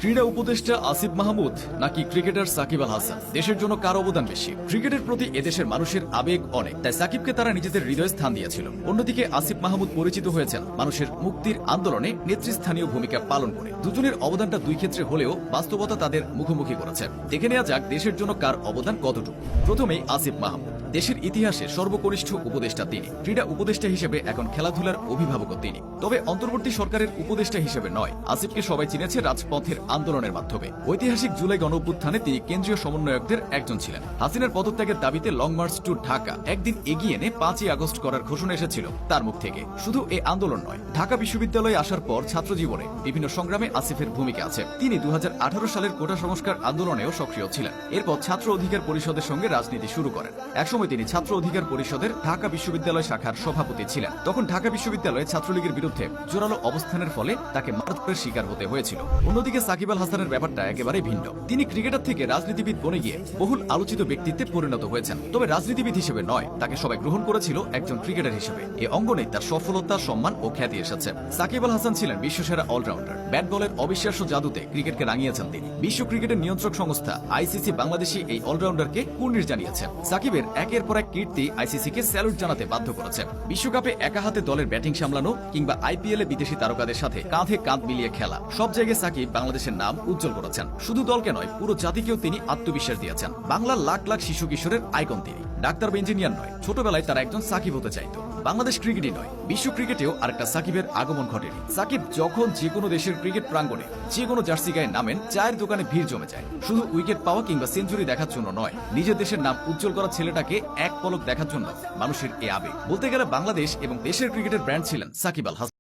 ক্রীড়া উপদেষ্টা আসিফ মাহমুদ নাকি ক্রিকেটার সাকিব আল হাসান, দেশের জন্য কার অবদান বেশি? ক্রিকেটের প্রতি এদেশের মানুষের আবেগ অনেক, তাই সাকিবকে তারা নিজেদের হৃদয়ে স্থান দিয়েছিল। অন্যদিকে আসিফ মাহমুদ পরিচিত হয়েছেন মানুষের মুক্তির আন্দোলনে নেতৃস্থানীয় ভূমিকা পালন করে। দুজনের অবদানটা দুই ক্ষেত্রে হলেও বাস্তবতা তাদের মুখোমুখি করেছে। দেখে নেওয়া যাক দেশের জন্য কার অবদান কতটুকু। প্রথমেই আসিফ মাহমুদ। দেশের ইতিহাসে সর্বকনিষ্ঠ উপদেষ্টা তিনি। ক্রীড়া উপদেষ্টা হিসেবে এখন খেলাধুলার অভিভাবকও তিনি। তবে অন্তর্বর্তী সরকারের উপদেষ্টা হিসেবে নয়, আসিফকে সবাই চিনেছে রাজপথের আন্দোলনের মাধ্যমে। ঐতিহাসিক জুলাই গণঅভ্যুত্থানে তিনি কেন্দ্রীয় সমন্বয়কদের একজন ছিলেন। হাসিনার পদত্যাগের দাবিতে লং মার্চ টু ঢাকা একদিন এগিয়ে এনে 5ই আগস্ট করার ঘোষণা এসেছিল তার মুখ থেকে। শুধু এই আন্দোলন নয়, ঢাকা বিশ্ববিদ্যালয়ে আসার পর ছাত্র জীবনে বিভিন্ন সংগ্রামে আসিফের ভূমিকা আছে। তিনি 2018 সালের কোটা সংস্কার আন্দোলনেও সক্রিয় ছিলেন। এরপর ছাত্র অধিকার পরিষদের সঙ্গে রাজনীতি শুরু করেন। একসময় তিনি ছাত্র অধিকার পরিষদের ঢাকা বিশ্ববিদ্যালয় শাখার সভাপতি ছিলেন। তখন ঢাকা বিশ্ববিদ্যালয়ে ছাত্রলীগের বিরুদ্ধে জোরালো অবস্থানের ফলে তাকে মারধরের শিকার হতে হয়েছিল। অন্যদিকে সাকিব আল হাসানের ব্যাপারটা একেবারে ভিন্ন। তিনি ক্রিকেটার থেকে রাজনীতিবিদ বনে গিয়ে বহুল আলোচিত ব্যক্তিত্বে পরিণত হয়েছেন। তবে রাজনীতিবিদ হিসেবে নয়, তাকে সবাই গ্রহণ করেছিল একজন ক্রিকেটার হিসেবে। এই অঙ্গনে তার সফলতা, সম্মান ও খ্যাতি এসেছে। সাকিব আল হাসান ছিলেন বিশ্বসেরা অলরাউন্ডার। ব্যাট বলের অবিশ্বাস্য জাদুতে ক্রিকেটকে রাঙিয়েছেন তিনি। বিশ্ব ক্রিকেটের নিয়ন্ত্রক সংস্থা আইসিসি বাংলাদেশি এই অলরাউন্ডারকে কুর্নিশ জানিয়েছে। সাকিবের একের পর এক কীর্তি আইসিসিকে স্যালুট জানাতে বাধ্য করেছে। বিশ্বকাপে একা হাতে দলের ব্যাটিং সামলানো কিংবা আইপিএলে বিদেশি তারকাদের সাথে কাঁধে কাঁধ মিলিয়ে খেলা, সব জায়গায় সাকিব বাংলাদেশের নাম উজ্জ্বল করেছেন। শুধু দলকে নয়, পুরো জাতিকেও তিনি আত্মবিশ্বাস দিয়েছেন। বাংলার লাখ লাখ শিশু কিশোরের আইকন তিনি। ডাক্তার বা ইঞ্জিনিয়ার নয়, ছোটবেলায় তারা একজন সাকিব হতে চাইতো। বাংলাদেশ ক্রিকেটই নয়, বিশ্ব ক্রিকেটেও আরেকটা সাকিবের আগমন ঘটেনি। সাকিব যখন যে কোনো দেশের ক্রিকেট প্রাঙ্গণে যে কোনো জার্সি গায়ে নামেন, চায়ের দোকানে ভিড় জমে যায়। শুধু উইকেট পাওয়া কিংবা সেঞ্চুরি দেখার জন্য নয়, নিজের দেশের নাম উজ্জ্বল করা ছেলেটাকে এক পলক দেখার জন্য মানুষের এই আবেগ। বলতে গেলে বাংলাদেশ এবং দেশের ক্রিকেটের ব্র্যান্ড ছিলেন সাকিব আল হাসান।